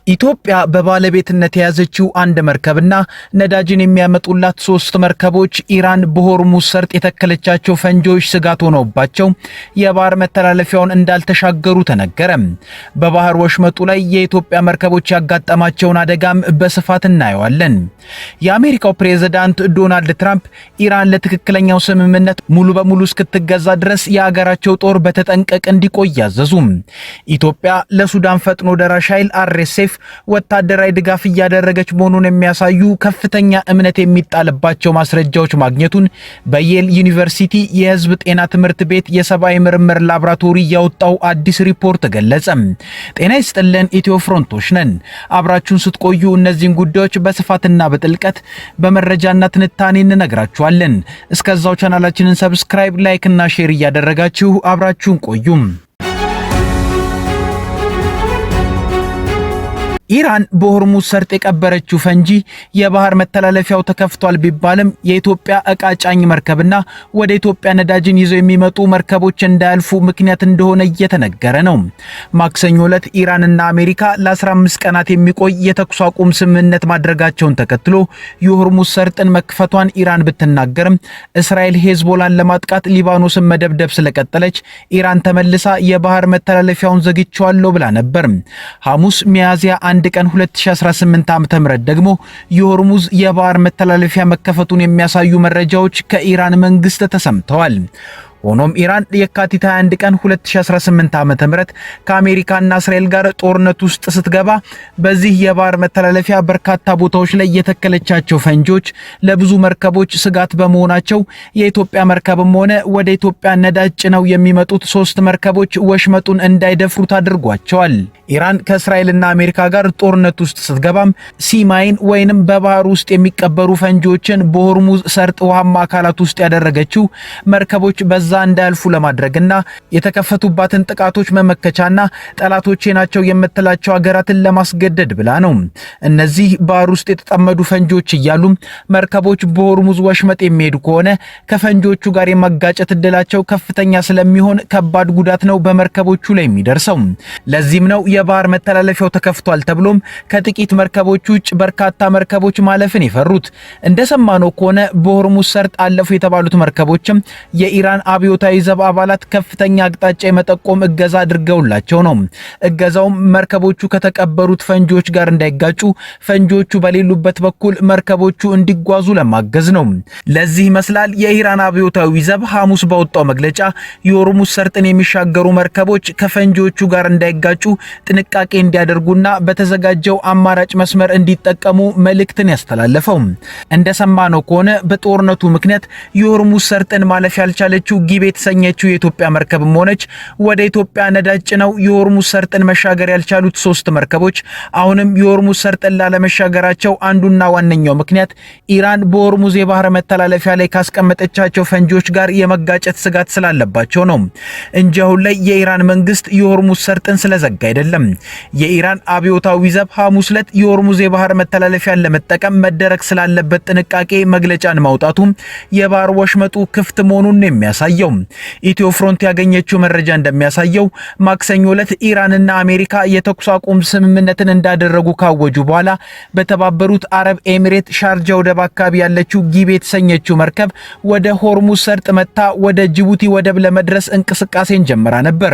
ኢትዮጵያ በባለቤትነት የያዘችው አንድ መርከብና ነዳጅን የሚያመጡላት 3 መርከቦች ኢራን በሆርሙዝ ሰርጥ የተከለቻቸው ፈንጂዎች ስጋት ሆነውባቸው የባህር መተላለፊያውን እንዳልተሻገሩ ተነገረ። በባህር ወሽመጡ ላይ የኢትዮጵያ መርከቦች ያጋጠማቸውን አደጋም በስፋት እናየዋለን። የአሜሪካው ፕሬዝዳንት ዶናልድ ትራምፕ ኢራን ለትክክለኛው ስምምነት ሙሉ በሙሉ እስክትገዛ ድረስ የሀገራቸው ጦር በተጠንቀቅ እንዲቆይ ያዘዙ። ኢትዮጵያ ለሱዳን ፈጥኖ ደራሽ ኃይል RSF ወታደራዊ ድጋፍ እያደረገች መሆኑን የሚያሳዩ ከፍተኛ እምነት የሚጣልባቸው ማስረጃዎች ማግኘቱን በየል ዩኒቨርሲቲ የህዝብ ጤና ትምህርት ቤት የሰብአዊ ምርምር ላብራቶሪ ያወጣው አዲስ ሪፖርት ገለጸ። ጤና ይስጥልን ኢትዮ ፍሮንቶች ነን። አብራችሁን ስትቆዩ እነዚህን ጉዳዮች በስፋትና በጥልቀት በመረጃና ትንታኔ እንነግራችኋለን። እስከዛው ቻናላችንን ሰብስክራይብ፣ ላይክ እና ሼር እያደረጋችሁ አብራችሁን ቆዩ። ኢራን በሆርሙዝ ሰርጥ የቀበረችው ፈንጂ የባህር መተላለፊያው ተከፍቷል ቢባልም የኢትዮጵያ ዕቃ ጫኝ መርከብና ወደ ኢትዮጵያ ነዳጅን ይዘው የሚመጡ መርከቦች እንዳያልፉ ምክንያት እንደሆነ እየተነገረ ነው። ማክሰኞ ዕለት ኢራንና አሜሪካ ለ15 ቀናት የሚቆይ የተኩስ አቁም ስምምነት ማድረጋቸውን ተከትሎ የሆርሙዝ ሰርጥን መክፈቷን ኢራን ብትናገርም እስራኤል ሄዝቦላን ለማጥቃት ሊባኖስን መደብደብ ስለቀጠለች ኢራን ተመልሳ የባህር መተላለፊያውን ዘግቼዋለሁ ብላ ነበር። ሐሙስ ሚያዝያ 1 ቀን 2018 ዓ.ም ደግሞ የሆርሙዝ የባህር መተላለፊያ መከፈቱን የሚያሳዩ መረጃዎች ከኢራን መንግስት ተሰምተዋል። ሆኖም ኢራን የካቲት 21 ቀን 2018 ዓ.ም ከአሜሪካና እስራኤል ጋር ጦርነት ውስጥ ስትገባ በዚህ የባህር መተላለፊያ በርካታ ቦታዎች ላይ የተከለቻቸው ፈንጂዎች ለብዙ መርከቦች ስጋት በመሆናቸው የኢትዮጵያ መርከብም ሆነ ወደ ኢትዮጵያ ነዳጅ ጭነው የሚመጡት 3 መርከቦች ወሽመጡን እንዳይደፍሩት አድርጓቸዋል። ኢራን ከእስራኤልና አሜሪካ ጋር ጦርነት ውስጥ ስትገባም ሲማይን ወይንም በባህር ውስጥ የሚቀበሩ ፈንጂዎችን በሆርሙዝ ሰርጥ ውሃማ አካላት ውስጥ ያደረገችው መርከቦች በዛ እንዳያልፉ ለማድረግና የተከፈቱባትን ጥቃቶች መመከቻና ጠላቶቼ ናቸው የምትላቸው ሀገራትን ለማስገደድ ብላ ነው። እነዚህ ባህር ውስጥ የተጠመዱ ፈንጂዎች እያሉ መርከቦች በሆርሙዝ ወሽመጥ የሚሄዱ ከሆነ ከፈንጂዎቹ ጋር የመጋጨት እድላቸው ከፍተኛ ስለሚሆን ከባድ ጉዳት ነው በመርከቦቹ ላይ የሚደርሰው። ለዚህም ነው የባህር መተላለፊያው ተከፍቷል ተብሎም ከጥቂት መርከቦች ውጭ በርካታ መርከቦች ማለፍን የፈሩት። እንደሰማነው ከሆነ በሆርሙዝ ሰርጥ አለፉ የተባሉት መርከቦችም የኢራን አብዮታዊ ዘብ አባላት ከፍተኛ አቅጣጫ የመጠቆም እገዛ አድርገውላቸው ነው። እገዛውም መርከቦቹ ከተቀበሩት ፈንጂዎች ጋር እንዳይጋጩ ፈንጂዎቹ በሌሉበት በኩል መርከቦቹ እንዲጓዙ ለማገዝ ነው። ለዚህ ይመስላል የኢራን አብዮታዊ ዘብ ሐሙስ ባወጣው መግለጫ የሆርሙዝ ሰርጥን የሚሻገሩ መርከቦች ከፈንጂዎቹ ጋር እንዳይጋጩ ጥንቃቄ እንዲያደርጉና በተዘጋጀው አማራጭ መስመር እንዲጠቀሙ መልእክትን ያስተላለፈው። እንደሰማነው ከሆነ በጦርነቱ ምክንያት የሆርሙዝ ሰርጥን ማለፍ ያልቻለችው ጊቤ የተሰኘችው የኢትዮጵያ መርከብም ሆነች ወደ ኢትዮጵያ ነዳጅ ነው የሆርሙዝ ሰርጥን መሻገር ያልቻሉት 3 መርከቦች አሁንም የሆርሙዝ ሰርጥን ላለመሻገራቸው አንዱና ዋነኛው ምክንያት ኢራን በሆርሙዝ የባህር መተላለፊያ ላይ ካስቀመጠቻቸው ፈንጂዎች ጋር የመጋጨት ስጋት ስላለባቸው ነው እንጂ አሁን ላይ የኢራን መንግስት የሆርሙዝ ሰርጥን ስለዘጋ አይደለም። የኢራን አብዮታዊ ዘብ ሐሙስ ዕለት የሆርሙዝ የባህር መተላለፊያን ለመጠቀም መደረግ ስላለበት ጥንቃቄ መግለጫን ማውጣቱ የባህር ወሽመጡ ክፍት መሆኑን የሚያሳየው። ኢትዮ ፍሮንት ያገኘችው መረጃ እንደሚያሳየው ማክሰኞ ዕለት ኢራንና አሜሪካ የተኩስ አቁም ስምምነትን እንዳደረጉ ካወጁ በኋላ በተባበሩት አረብ ኤሚሬት ሻርጃ ወደብ አካባቢ ያለችው ጊቤ የተሰኘችው መርከብ ወደ ሆርሙዝ ሰርጥ መታ ወደ ጅቡቲ ወደብ ለመድረስ እንቅስቃሴን ጀምራ ነበር።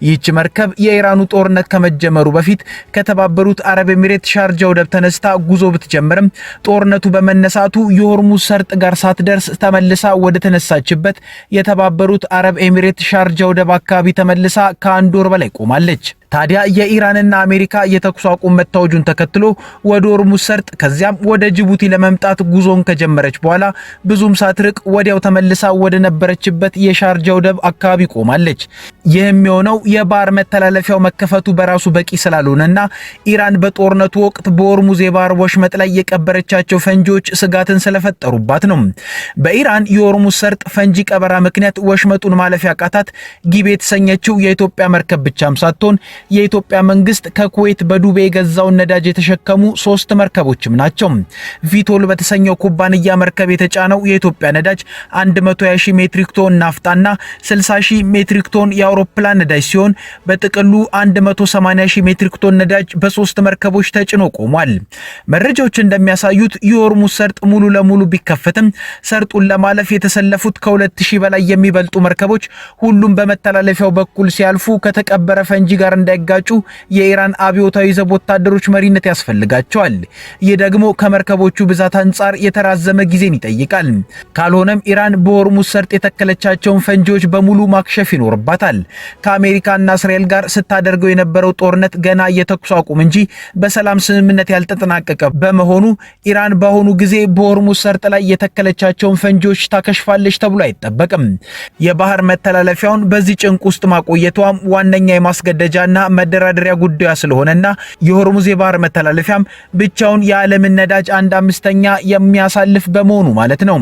ይህች መርከብ የኢራኑ ጦርነት ከመጀመሩ በፊት ከተባበሩት አረብ ኤሚሬት ሻርጃ ወደብ ተነስታ ጉዞ ብትጀምርም ጦርነቱ በመነሳቱ የሆርሙዝ ሰርጥ ጋር ሳትደርስ ተመልሳ ወደ ተነሳችበት የተባበሩት አረብ ኤሚሬት ሻርጃ ወደብ አካባቢ ተመልሳ ከአንድ ወር በላይ ቆማለች። ታዲያ የኢራንና አሜሪካ የተኩስ አቁም መታወጁን ተከትሎ ወደ ሆርሙዝ ሰርጥ ከዚያም ወደ ጅቡቲ ለመምጣት ጉዞን ከጀመረች በኋላ ብዙም ሳትርቅ ወዲያው ተመልሳ ወደ ነበረችበት የሻርጃ ወደብ አካባቢ ቆማለች። ይህም የሆነው የባህር መተላለፊያው መከፈቱ በራሱ በቂ ስላልሆነና ኢራን በጦርነቱ ወቅት በሆርሙዝ የባህር ወሽመጥ ላይ የቀበረቻቸው ፈንጂዎች ስጋትን ስለፈጠሩባት ነው። በኢራን የሆርሙዝ ሰርጥ ፈንጂ ቀበራ ምክንያት ወሽመጡን ማለፍ ያቃታት ጊቤ የተሰኘችው የኢትዮጵያ መርከብ ብቻም ሳትሆን የኢትዮጵያ መንግስት ከኩዌት በዱቤ የገዛውን ነዳጅ የተሸከሙ 3 መርከቦችም ናቸው። ቪቶል በተሰኘው ኩባንያ መርከብ የተጫነው የኢትዮጵያ ነዳጅ 120,000 ሜትሪክ ቶን ናፍጣና 60,000 ሜትሪክ ቶን የአውሮፕላን ነዳጅ ሲሆን በጥቅሉ 180,000 ሜትሪክ ቶን ነዳጅ በ3 መርከቦች ተጭኖ ቆሟል። መረጃዎች እንደሚያሳዩት የሆርሙዝ ሰርጥ ሙሉ ለሙሉ ቢከፈትም ሰርጡን ለማለፍ የተሰለፉት ከ2000 በላይ የሚበልጡ መርከቦች ሁሉም በመተላለፊያው በኩል ሲያልፉ ከተቀበረ ፈንጂ ጋር እንዳይጋጩ የኢራን አብዮታዊ ዘብ ወታደሮች መሪነት ያስፈልጋቸዋል። ይህ ደግሞ ከመርከቦቹ ብዛት አንጻር የተራዘመ ጊዜን ይጠይቃል። ካልሆነም ኢራን በሆርሙዝ ሰርጥ የተከለቻቸውን ፈንጂዎች በሙሉ ማክሸፍ ይኖርባታል። ከአሜሪካና እስራኤል ጋር ስታደርገው የነበረው ጦርነት ገና የተኩስ አቁም እንጂ በሰላም ስምምነት ያልተጠናቀቀ በመሆኑ ኢራን በአሁኑ ጊዜ በሆርሙዝ ሰርጥ ላይ የተከለቻቸውን ፈንጂዎች ታከሽፋለች ተብሎ አይጠበቅም። የባህር መተላለፊያውን በዚህ ጭንቅ ውስጥ ማቆየቷም ዋነኛ የማስገደጃና መደራደሪያ ጉዳዩ ስለሆነና የሆርሙዝ የባህር መተላለፊያም ብቻውን የዓለምን ነዳጅ 1/5 የሚያሳልፍ በመሆኑ ማለት ነው።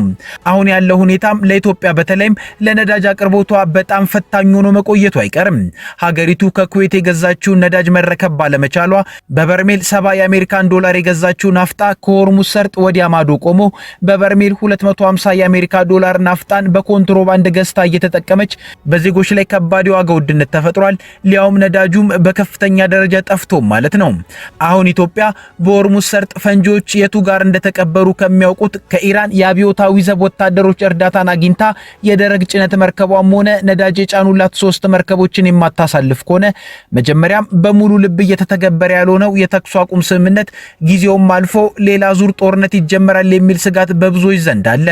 አሁን ያለው ሁኔታም ለኢትዮጵያ በተለይም ለነዳጅ አቅርቦቷ በጣም ፈታኝ ሆኖ መቆየቱ አይቀርም። ሀገሪቱ ከኩዌት የገዛችውን ነዳጅ መረከብ ባለመቻሏ በበርሜል 70 የአሜሪካን ዶላር የገዛችው ናፍጣ ከሆርሙዝ ሰርጥ ወዲያ ማዶ ቆሞ በበርሜል 250 የአሜሪካ ዶላር ናፍጣን በኮንትሮባንድ ገዝታ እየተጠቀመች በዜጎች ላይ ከባድ የዋጋ ውድነት ተፈጥሯል። ሊያውም ነዳጁም በከፍተኛ ደረጃ ጠፍቶ ማለት ነው። አሁን ኢትዮጵያ በሆርሙዝ ሰርጥ ፈንጂዎች የቱ ጋር እንደተቀበሩ ከሚያውቁት ከኢራን የአብዮታዊ ዘብ ወታደሮች እርዳታን አግኝታ የደረቅ ጭነት መርከቧም ሆነ ነዳጅ የጫኑላት 3 መርከቦችን የማታሳልፍ ከሆነ መጀመሪያም በሙሉ ልብ እየተተገበረ ያልሆነው የተኩስ አቁም ስምምነት ጊዜውም አልፎ ሌላ ዙር ጦርነት ይጀመራል የሚል ስጋት በብዙዎች ዘንድ አለ።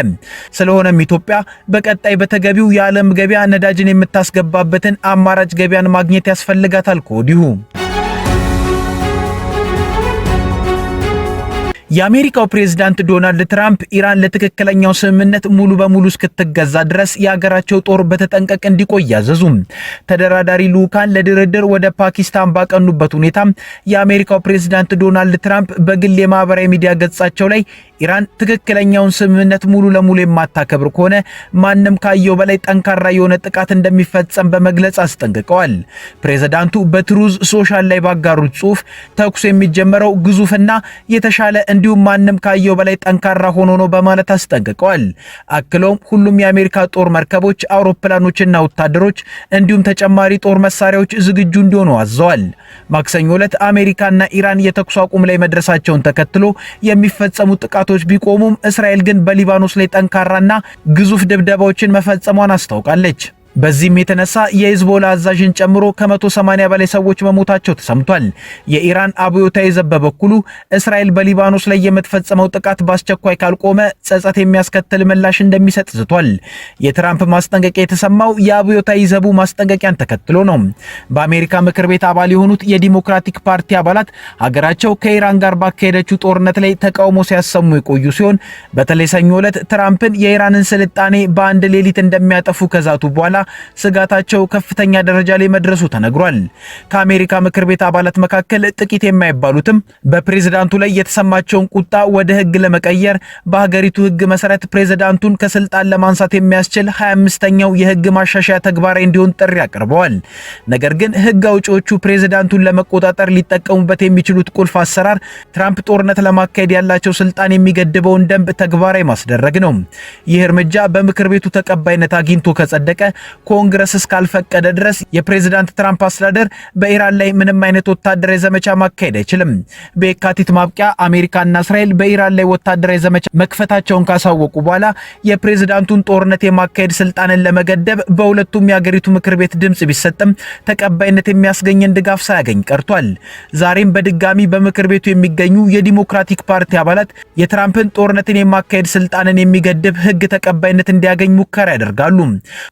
ስለሆነም ኢትዮጵያ በቀጣይ በተገቢው የዓለም ገበያ ነዳጅን የምታስገባበትን አማራጭ ገበያን ማግኘት ያስፈልጋታል ከወዲሁ። የአሜሪካው ፕሬዝዳንት ዶናልድ ትራምፕ ኢራን ለትክክለኛው ስምምነት ሙሉ በሙሉ እስክትገዛ ድረስ የሀገራቸው ጦር በተጠንቀቅ እንዲቆይ ያዘዙ። ተደራዳሪ ልዑካን ለድርድር ወደ ፓኪስታን ባቀኑበት ሁኔታ የአሜሪካው ፕሬዝዳንት ዶናልድ ትራምፕ በግል የማህበራዊ ሚዲያ ገጻቸው ላይ ኢራን ትክክለኛውን ስምምነት ሙሉ ለሙሉ የማታከብር ከሆነ ማንም ካየው በላይ ጠንካራ የሆነ ጥቃት እንደሚፈጸም በመግለጽ አስጠንቅቀዋል። ፕሬዝዳንቱ በትሩዝ ሶሻል ላይ ባጋሩት ጽሑፍ ተኩስ የሚጀመረው ግዙፍና የተሻለ እንዲሁም ማንም ካየው በላይ ጠንካራ ሆኖ ነው በማለት አስጠንቅቀዋል። አክለውም ሁሉም የአሜሪካ ጦር መርከቦች፣ አውሮፕላኖችና ወታደሮች እንዲሁም ተጨማሪ ጦር መሳሪያዎች ዝግጁ እንዲሆኑ አዘዋል። ማክሰኞ ዕለት አሜሪካና ኢራን የተኩስ አቁም ላይ መድረሳቸውን ተከትሎ የሚፈጸሙ ጥቃቶች ቢቆሙም እስራኤል ግን በሊባኖስ ላይ ጠንካራና ግዙፍ ድብደባዎችን መፈጸሟን አስታውቃለች። በዚህም የተነሳ የሂዝቦላ አዛዥን ጨምሮ ከ180 በላይ ሰዎች መሞታቸው ተሰምቷል። የኢራን አብዮታዊ ዘብ በበኩሉ እስራኤል በሊባኖስ ላይ የምትፈጸመው ጥቃት በአስቸኳይ ካልቆመ ጸጸት የሚያስከትል ምላሽ እንደሚሰጥ ዝቷል። የትራምፕ ማስጠንቀቂያ የተሰማው የአብዮታዊ ዘቡ ማስጠንቀቂያን ተከትሎ ነው። በአሜሪካ ምክር ቤት አባል የሆኑት የዲሞክራቲክ ፓርቲ አባላት ሀገራቸው ከኢራን ጋር ባካሄደችው ጦርነት ላይ ተቃውሞ ሲያሰሙ የቆዩ ሲሆን በተለይ ሰኞ ዕለት ትራምፕን የኢራንን ስልጣኔ በአንድ ሌሊት እንደሚያጠፉ ከዛቱ በኋላ ስጋታቸው ከፍተኛ ደረጃ ላይ መድረሱ ተነግሯል። ከአሜሪካ ምክር ቤት አባላት መካከል ጥቂት የማይባሉትም በፕሬዝዳንቱ ላይ የተሰማቸውን ቁጣ ወደ ሕግ ለመቀየር በሀገሪቱ ሕግ መሰረት ፕሬዝዳንቱን ከስልጣን ለማንሳት የሚያስችል 25ኛው የሕግ ማሻሻያ ተግባራዊ እንዲሆን ጥሪ አቅርበዋል። ነገር ግን ሕግ አውጪዎቹ ፕሬዝዳንቱን ለመቆጣጠር ሊጠቀሙበት የሚችሉት ቁልፍ አሰራር ትራምፕ ጦርነት ለማካሄድ ያላቸው ስልጣን የሚገድበውን ደንብ ተግባራዊ ማስደረግ ነው። ይህ እርምጃ በምክር ቤቱ ተቀባይነት አግኝቶ ከጸደቀ ኮንግረስ እስካልፈቀደ ድረስ የፕሬዝዳንት ትራምፕ አስተዳደር በኢራን ላይ ምንም አይነት ወታደራዊ ዘመቻ ማካሄድ አይችልም። በየካቲት ማብቂያ አሜሪካና እስራኤል በኢራን ላይ ወታደራዊ ዘመቻ መክፈታቸውን ካሳወቁ በኋላ የፕሬዝዳንቱን ጦርነት የማካሄድ ስልጣንን ለመገደብ በሁለቱም የሀገሪቱ ምክር ቤት ድምጽ ቢሰጥም ተቀባይነት የሚያስገኝን ድጋፍ ሳያገኝ ቀርቷል። ዛሬም በድጋሚ በምክር ቤቱ የሚገኙ የዲሞክራቲክ ፓርቲ አባላት የትራምፕን ጦርነትን የማካሄድ ስልጣንን የሚገድብ ሕግ ተቀባይነት እንዲያገኝ ሙከራ ያደርጋሉ።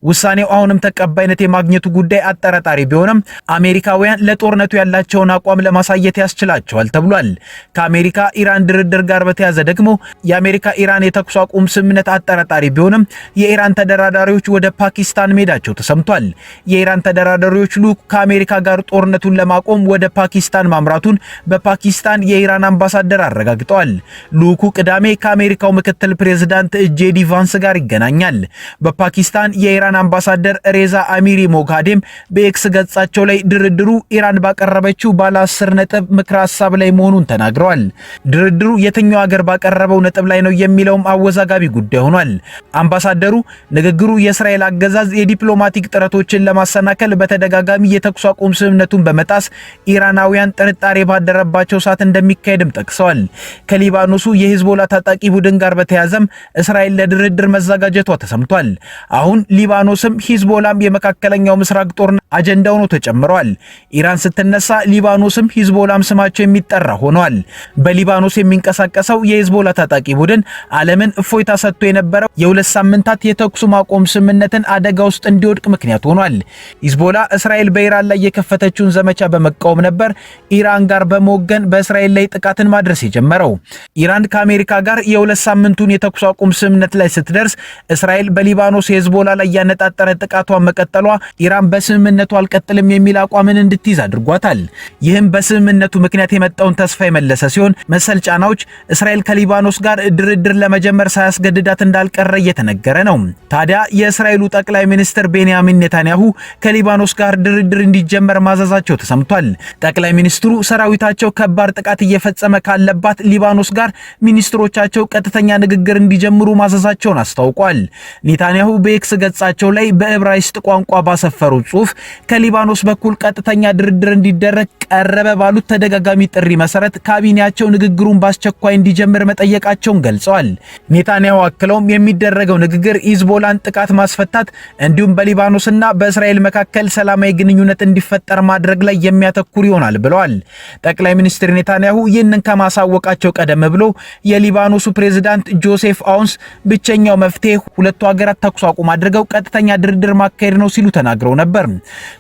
ውሳኔው አሁንም ተቀባይነት የማግኘቱ ጉዳይ አጠራጣሪ ቢሆንም አሜሪካውያን ለጦርነቱ ያላቸውን አቋም ለማሳየት ያስችላቸዋል ተብሏል። ከአሜሪካ ኢራን ድርድር ጋር በተያያዘ ደግሞ የአሜሪካ ኢራን የተኩስ አቁም ስምምነት አጠራጣሪ ቢሆንም የኢራን ተደራዳሪዎች ወደ ፓኪስታን መሄዳቸው ተሰምቷል። የኢራን ተደራዳሪዎች ልዑክ ከአሜሪካ ጋር ጦርነቱን ለማቆም ወደ ፓኪስታን ማምራቱን በፓኪስታን የኢራን አምባሳደር አረጋግጠዋል። ልዑኩ ቅዳሜ ከአሜሪካው ምክትል ፕሬዝዳንት ጄዲ ቫንስ ጋር ይገናኛል። በፓኪስታን የኢራን አምባሳደር አምባሳደር ሬዛ አሚሪ ሞጋዴም በኤክስ ገጻቸው ላይ ድርድሩ ኢራን ባቀረበችው ባለ 10 ነጥብ ምክረ ሐሳብ ላይ መሆኑን ተናግረዋል። ድርድሩ የትኛው ሀገር ባቀረበው ነጥብ ላይ ነው የሚለውም አወዛጋቢ ጉዳይ ሆኗል። አምባሳደሩ ንግግሩ የእስራኤል አገዛዝ የዲፕሎማቲክ ጥረቶችን ለማሰናከል በተደጋጋሚ የተኩስ አቁም ስምምነቱን በመጣስ ኢራናውያን ጥርጣሬ ባደረባቸው ሰዓት እንደሚካሄድም ጠቅሰዋል። ከሊባኖሱ የሂዝቦላ ታጣቂ ቡድን ጋር በተያያዘም እስራኤል ለድርድር መዘጋጀቷ ተሰምቷል። አሁን ሊባኖስም ሂዝቦላም የመካከለኛው ምስራቅ ጦርነት አጀንዳው ነው ተጨምሯል። ኢራን ስትነሳ ሊባኖስም ሂዝቦላም ስማቸው የሚጠራ ሆኗል። በሊባኖስ የሚንቀሳቀሰው የሂዝቦላ ታጣቂ ቡድን ዓለምን እፎይታ ሰጥቶ የነበረው የ2 ሳምንታት የተኩስ ማቆም ስምምነትን አደጋ ውስጥ እንዲወድቅ ምክንያት ሆኗል። ሂዝቦላ እስራኤል በኢራን ላይ የከፈተችውን ዘመቻ በመቃወም ነበር ኢራን ጋር በመወገን በእስራኤል ላይ ጥቃትን ማድረስ የጀመረው። ኢራን ከአሜሪካ ጋር የ2 ሳምንቱን የተኩስ አቁም ስምምነት ላይ ስትደርስ እስራኤል በሊባኖስ የሂዝቦላ ላይ ያነጣጠረ ጥቃቷን መቀጠሏ ኢራን በስምምነቱ አልቀጥልም የሚል አቋምን እንድትይዝ አድርጓታል። ይህም በስምምነቱ ምክንያት የመጣውን ተስፋ የመለሰ ሲሆን መሰል ጫናዎች እስራኤል ከሊባኖስ ጋር ድርድር ለመጀመር ሳያስገድዳት እንዳልቀረ እየተነገረ ነው። ታዲያ የእስራኤሉ ጠቅላይ ሚኒስትር ቤንያሚን ኔታንያሁ ከሊባኖስ ጋር ድርድር እንዲጀመር ማዘዛቸው ተሰምቷል። ጠቅላይ ሚኒስትሩ ሰራዊታቸው ከባድ ጥቃት እየፈጸመ ካለባት ሊባኖስ ጋር ሚኒስትሮቻቸው ቀጥተኛ ንግግር እንዲጀምሩ ማዘዛቸውን አስታውቋል። ኔታንያሁ በኤክስ ገጻቸው ላይ በዕብራይስጥ ቋንቋ ባሰፈሩ ጽሑፍ ከሊባኖስ በኩል ቀጥተኛ ድርድር እንዲደረግ ቀረበ ባሉት ተደጋጋሚ ጥሪ መሰረት ካቢኔያቸው ንግግሩን በአስቸኳይ እንዲጀምር መጠየቃቸውን ገልጸዋል። ኔታንያሁ አክለውም የሚደረገው ንግግር ሂዝቦላን ጥቃት ማስፈታት እንዲሁም በሊባኖስና በእስራኤል መካከል ሰላማዊ ግንኙነት እንዲፈጠር ማድረግ ላይ የሚያተኩር ይሆናል ብለዋል። ጠቅላይ ሚኒስትር ኔታንያሁ ይህንን ከማሳወቃቸው ቀደም ብሎ የሊባኖሱ ፕሬዝዳንት ጆሴፍ አውንስ ብቸኛው መፍትሄ ሁለቱ ሀገራት ተኩስ አቁም አድርገው ቀጥተኛ ድርድር ማካሄድ ነው ሲሉ ተናግረው ነበር።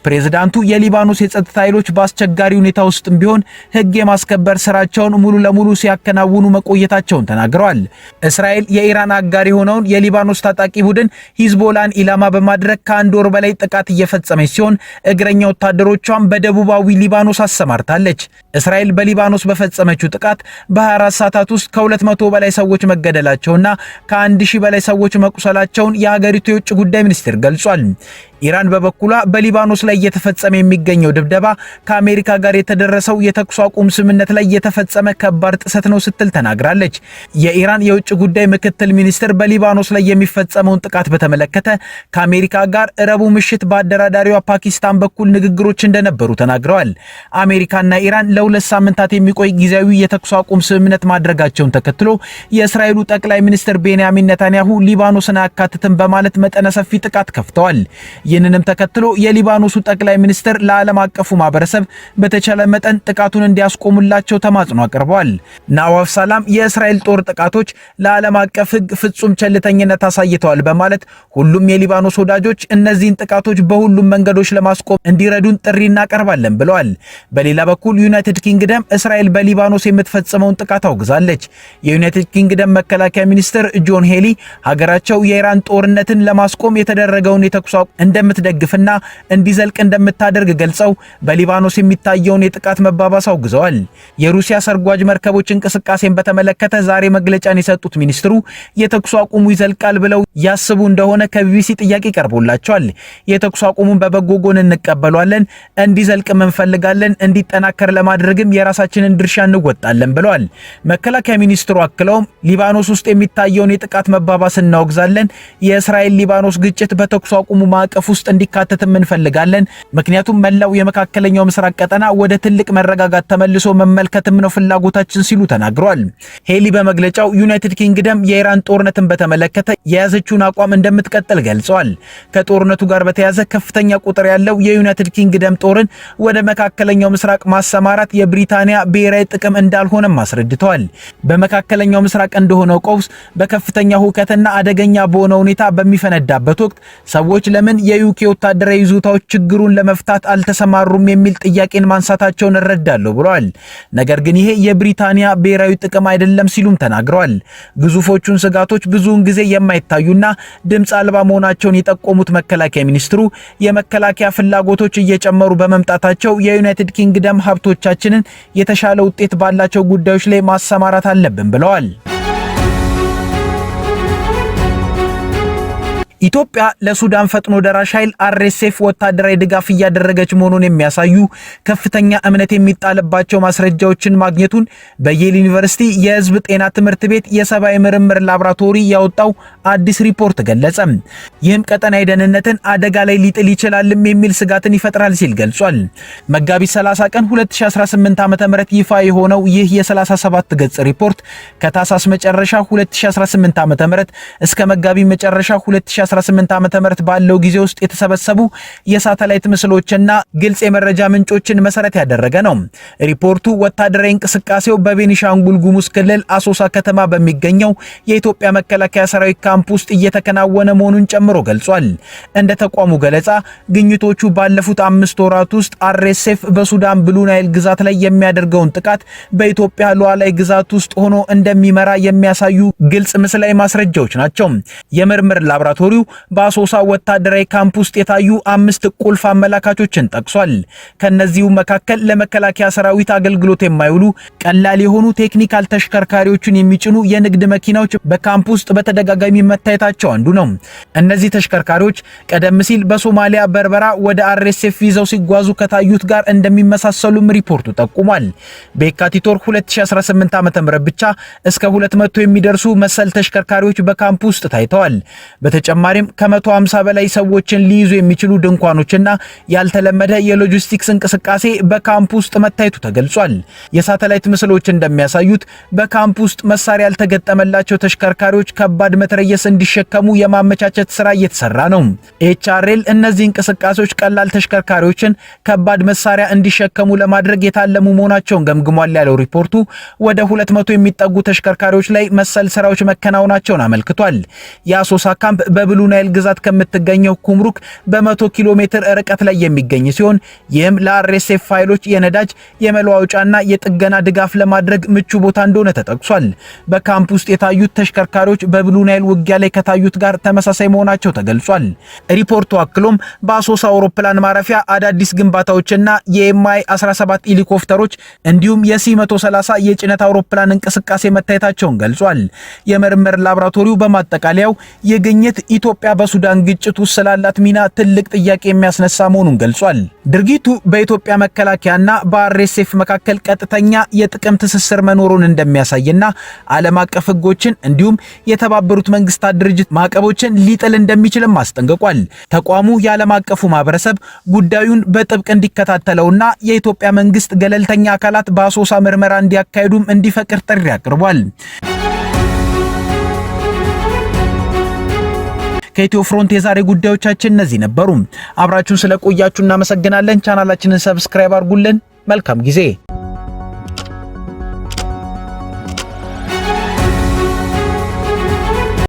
ፕሬዝዳንቱ የሊባኖስ የጸጥታ ኃይሎች በአስቸጋሪ ሁኔታ ውስጥም ቢሆን ሕግ የማስከበር ስራቸውን ሙሉ ለሙሉ ሲያከናውኑ መቆየታቸውን ተናግረዋል። እስራኤል የኢራን አጋር የሆነውን የሊባኖስ ታጣቂ ቡድን ሂዝቦላን ኢላማ በማድረግ ከአንድ ወር በላይ ጥቃት እየፈጸመች ሲሆን እግረኛ ወታደሮቿን በደቡባዊ ሊባኖስ አሰማርታለች። እስራኤል በሊባኖስ በፈጸመችው ጥቃት በ24 ሰዓታት ውስጥ ከ200 በላይ ሰዎች መገደላቸውና ከ1000 በላይ ሰዎች መቁሰላቸውን የሀገሪቱ የውጭ ጉዳይ ሚኒስቴር ገልጿል። ኢራን በበኩሏ በሊባኖስ ላይ እየተፈጸመ የሚገኘው ድብደባ ከአሜሪካ ጋር የተደረሰው የተኩስ አቁም ስምምነት ላይ የተፈጸመ ከባድ ጥሰት ነው ስትል ተናግራለች። የኢራን የውጭ ጉዳይ ምክትል ሚኒስትር በሊባኖስ ላይ የሚፈጸመውን ጥቃት በተመለከተ ከአሜሪካ ጋር ረቡዕ ምሽት በአደራዳሪዋ ፓኪስታን በኩል ንግግሮች እንደነበሩ ተናግረዋል። አሜሪካና ኢራን ለ2 ሳምንታት የሚቆይ ጊዜያዊ የተኩስ አቁም ስምምነት ማድረጋቸውን ተከትሎ የእስራኤሉ ጠቅላይ ሚኒስትር ቤንያሚን ኔታንያሁ ሊባኖስን አያካትትም በማለት መጠነ ሰፊ ጥቃት ከፍተዋል። ይህንንም ተከትሎ የሊባኖሱ ጠቅላይ ሚኒስትር ለዓለም አቀፉ ማህበረሰብ በተቻለ መጠን ጥቃቱን እንዲያስቆሙላቸው ተማጽኖ አቅርበዋል። ናዋፍ ሰላም የእስራኤል ጦር ጥቃቶች ለዓለም አቀፍ ሕግ ፍጹም ቸልተኝነት አሳይተዋል በማለት ሁሉም የሊባኖስ ወዳጆች እነዚህን ጥቃቶች በሁሉም መንገዶች ለማስቆም እንዲረዱን ጥሪ እናቀርባለን ብለዋል። በሌላ በኩል ዩናይትድ ኪንግደም እስራኤል በሊባኖስ የምትፈጽመውን ጥቃት አውግዛለች። የዩናይትድ ኪንግደም መከላከያ ሚኒስትር ጆን ሄሊ ሀገራቸው የኢራን ጦርነትን ለማስቆም የተደረገውን የተኩስ እንደምትደግፍና እንዲዘልቅ እንደምታደርግ ገልጸው በሊባኖስ የሚታየውን የጥቃት መባባስ አውግዘዋል። የሩሲያ ሰርጓጅ መርከቦች እንቅስቃሴን በተመለከተ ዛሬ መግለጫን የሰጡት ሚኒስትሩ የተኩስ አቁሙ ይዘልቃል ብለው ያስቡ እንደሆነ ከቢቢሲ ጥያቄ ቀርቦላቸዋል። የተኩስ አቁሙን በበጎ ጎን እንቀበሏለን፣ እንዲዘልቅም እንፈልጋለን፣ እንዲጠናከር ለማድረግም የራሳችንን ድርሻ እንወጣለን ብለዋል። መከላከያ ሚኒስትሩ አክለውም ሊባኖስ ውስጥ የሚታየውን የጥቃት መባባስ እናወግዛለን። የእስራኤል ሊባኖስ ግጭት በተኩስ አቁሙ ማዕቀፍ ውስጥ እንዲካተትም እንፈልጋለን። ምክንያቱም መላው የመካከለኛው ምስራቅ ቀጠና ወደ ትልቅ መረጋጋት ተመልሶ መመልከትም ነው ፍላጎታችን ሲሉ ተናግረዋል። ሄሊ በመግለጫው ዩናይትድ ኪንግደም የኢራን ጦርነትን በተመለከተ የያዘችውን አቋም እንደምትቀጥል ገልጸዋል። ከጦርነቱ ጋር በተያያዘ ከፍተኛ ቁጥር ያለው የዩናይትድ ኪንግደም ጦርን ወደ መካከለኛው ምስራቅ ማሰማራት የብሪታንያ ብሔራዊ ጥቅም እንዳልሆነም አስረድተዋል። በመካከለኛው ምስራቅ እንደሆነው ቀውስ በከፍተኛ ሁከትና አደገኛ በሆነ ሁኔታ በሚፈነዳበት ወቅት ሰዎች ለምን የዩኬ ወታደራዊ ይዞታዎች ችግሩን ለመፍታት አልተሰማሩም የሚል ጥያቄን ማንሳታቸውን እረዳለሁ ብለዋል። ነገር ግን ይሄ የብሪታንያ ብሔራዊ ጥቅም አይደለም ሲሉም ተናግረዋል። ግዙፎቹን ስጋቶች ብዙውን ጊዜ የማይታዩና ድምፅ አልባ መሆናቸውን የጠቆሙት መከላከያ ሚኒስትሩ የመከላከያ ፍላጎቶች እየጨመሩ በመምጣታቸው የዩናይትድ ኪንግደም ሀብቶቻችንን የተሻለ ውጤት ባላቸው ጉዳዮች ላይ ማሰማራት አለብን ብለዋል። ኢትዮጵያ ለሱዳን ፈጥኖ ደራሽ ኃይል RSF ወታደራዊ ድጋፍ እያደረገች መሆኑን የሚያሳዩ ከፍተኛ እምነት የሚጣልባቸው ማስረጃዎችን ማግኘቱን በየል ዩኒቨርሲቲ የህዝብ ጤና ትምህርት ቤት የሰብአዊ ምርምር ላቦራቶሪ ያወጣው አዲስ ሪፖርት ገለጸ። ይህም ቀጠናዊ ደህንነትን አደጋ ላይ ሊጥል ይችላልም የሚል ስጋትን ይፈጥራል ሲል ገልጿል። መጋቢት 30 ቀን 2018 ዓ.ም ይፋ የሆነው ይህ የ37 ገጽ ሪፖርት ከታህሳስ መጨረሻ 2018 ዓ.ም እስከ መጋቢት መጨረሻ 2018 ዓ.ም ባለው ጊዜ ውስጥ የተሰበሰቡ የሳተላይት ምስሎችና ግልጽ የመረጃ ምንጮችን መሰረት ያደረገ ነው። ሪፖርቱ ወታደራዊ እንቅስቃሴው በቤኒሻንጉል ጉሙዝ ክልል አሶሳ ከተማ በሚገኘው የኢትዮጵያ መከላከያ ሰራዊት ካምፕ ውስጥ እየተከናወነ መሆኑን ጨምሮ ገልጿል። እንደ ተቋሙ ገለጻ ግኝቶቹ ባለፉት 5 ወራት ውስጥ RSF በሱዳን ብሉ ናይል ግዛት ላይ የሚያደርገውን ጥቃት በኢትዮጵያ ሉዓላዊ ግዛት ውስጥ ሆኖ እንደሚመራ የሚያሳዩ ግልጽ ምስላዊ ማስረጃዎች ናቸው። የምርምር ላቦራቶሪው በአሶሳ ወታደራዊ ካምፕ ውስጥ የታዩ 5 ቁልፍ አመላካቾችን ጠቅሷል። ከነዚሁ መካከል ለመከላከያ ሰራዊት አገልግሎት የማይውሉ ቀላል የሆኑ ቴክኒካል ተሽከርካሪዎችን የሚጭኑ የንግድ መኪናዎች በካምፕ ውስጥ በተደጋጋሚ መታየታቸው አንዱ ነው። እነዚህ ተሽከርካሪዎች ቀደም ሲል በሶማሊያ በርበራ ወደ RSF ይዘው ሲጓዙ ከታዩት ጋር እንደሚመሳሰሉም ሪፖርቱ ጠቁሟል። በየካቲት ወር 2018 ዓ.ም ብቻ እስከ 200 የሚደርሱ መሰል ተሽከርካሪዎች በካምፕ ውስጥ ታይተዋል። በተጨማሪም ከ150 በላይ ሰዎችን ሊይዙ የሚችሉ ድንኳኖችና ያልተለመደ የሎጂስቲክስ እንቅስቃሴ በካምፕ ውስጥ መታየቱ ተገልጿል። የሳተላይት ምስሎች እንደሚያሳዩት በካምፕ ውስጥ መሳሪያ ያልተገጠመላቸው ተሽከርካሪዎች ከባድ መትረየስ እንዲሸከሙ የማመቻቸት ስራ እየተሰራ ነው። HRL እነዚህ እንቅስቃሴዎች ቀላል ተሽከርካሪዎችን ከባድ መሳሪያ እንዲሸከሙ ለማድረግ የታለሙ መሆናቸውን ገምግሟል ያለው ሪፖርቱ ወደ 200 የሚጠጉ ተሽከርካሪዎች ላይ መሰል ስራዎች መከናወናቸውን አመልክቷል። የአሶሳ ካምፕ በብሉ ናይል ግዛት ከምትገኘው ኩምሩክ በ100 ኪሎ ሜትር ርቀት ላይ የሚገኝ ሲሆን ይህም ለRSF ፋይሎች የነዳጅ የመለዋወጫና የጥገና ድጋፍ ለማድረግ ምቹ ቦታ እንደሆነ ተጠቅሷል። በካምፕ ውስጥ የታዩት ተሽከርካሪዎች በብሉ ናይል ውጊያ ላይ ከታዩት ጋር ተመሳሳይ መሆናቸው ተገልጿል። ሪፖርቱ አክሎም በአሶሳ አውሮፕላን ማረፊያ አዳዲስ ግንባታዎችና የMI 17 ሄሊኮፕተሮች እንዲሁም የC130 የጭነት አውሮፕላን እንቅስቃሴ መታየታቸውን ገልጿል። የምርምር ላቦራቶሪው በማጠቃለያው የግኝት ኢትዮጵያ በሱዳን ግጭት ውስጥ ስላላት ሚና ትልቅ ጥያቄ የሚያስነሳ መሆኑን ገልጿል። ድርጊቱ በኢትዮጵያ መከላከያና በRSF መካከል ቀጥተኛ የጥቅም ትስስር መኖሩን እንደሚያሳይና ዓለም አቀፍ ሕጎችን እንዲሁም የተባበሩት መንግስታት ድርጅት ማዕቀቦችን ሊጥል እንደሚችልም አስጠንቅቋል። ተቋሙ የዓለም አቀፉ ማህበረሰብ ጉዳዩን በጥብቅ እንዲከታተለውና የኢትዮጵያ መንግስት ገለልተኛ አካላት በአሶሳ ምርመራ እንዲያካሂዱም እንዲፈቅድ ጥሪ አቅርቧል። ከኢትዮ ፍሮንት የዛሬ ጉዳዮቻችን እነዚህ ነበሩ። አብራችሁን ስለቆያችሁ እናመሰግናለን። ቻናላችንን ሰብስክራይብ አድርጉልን። መልካም ጊዜ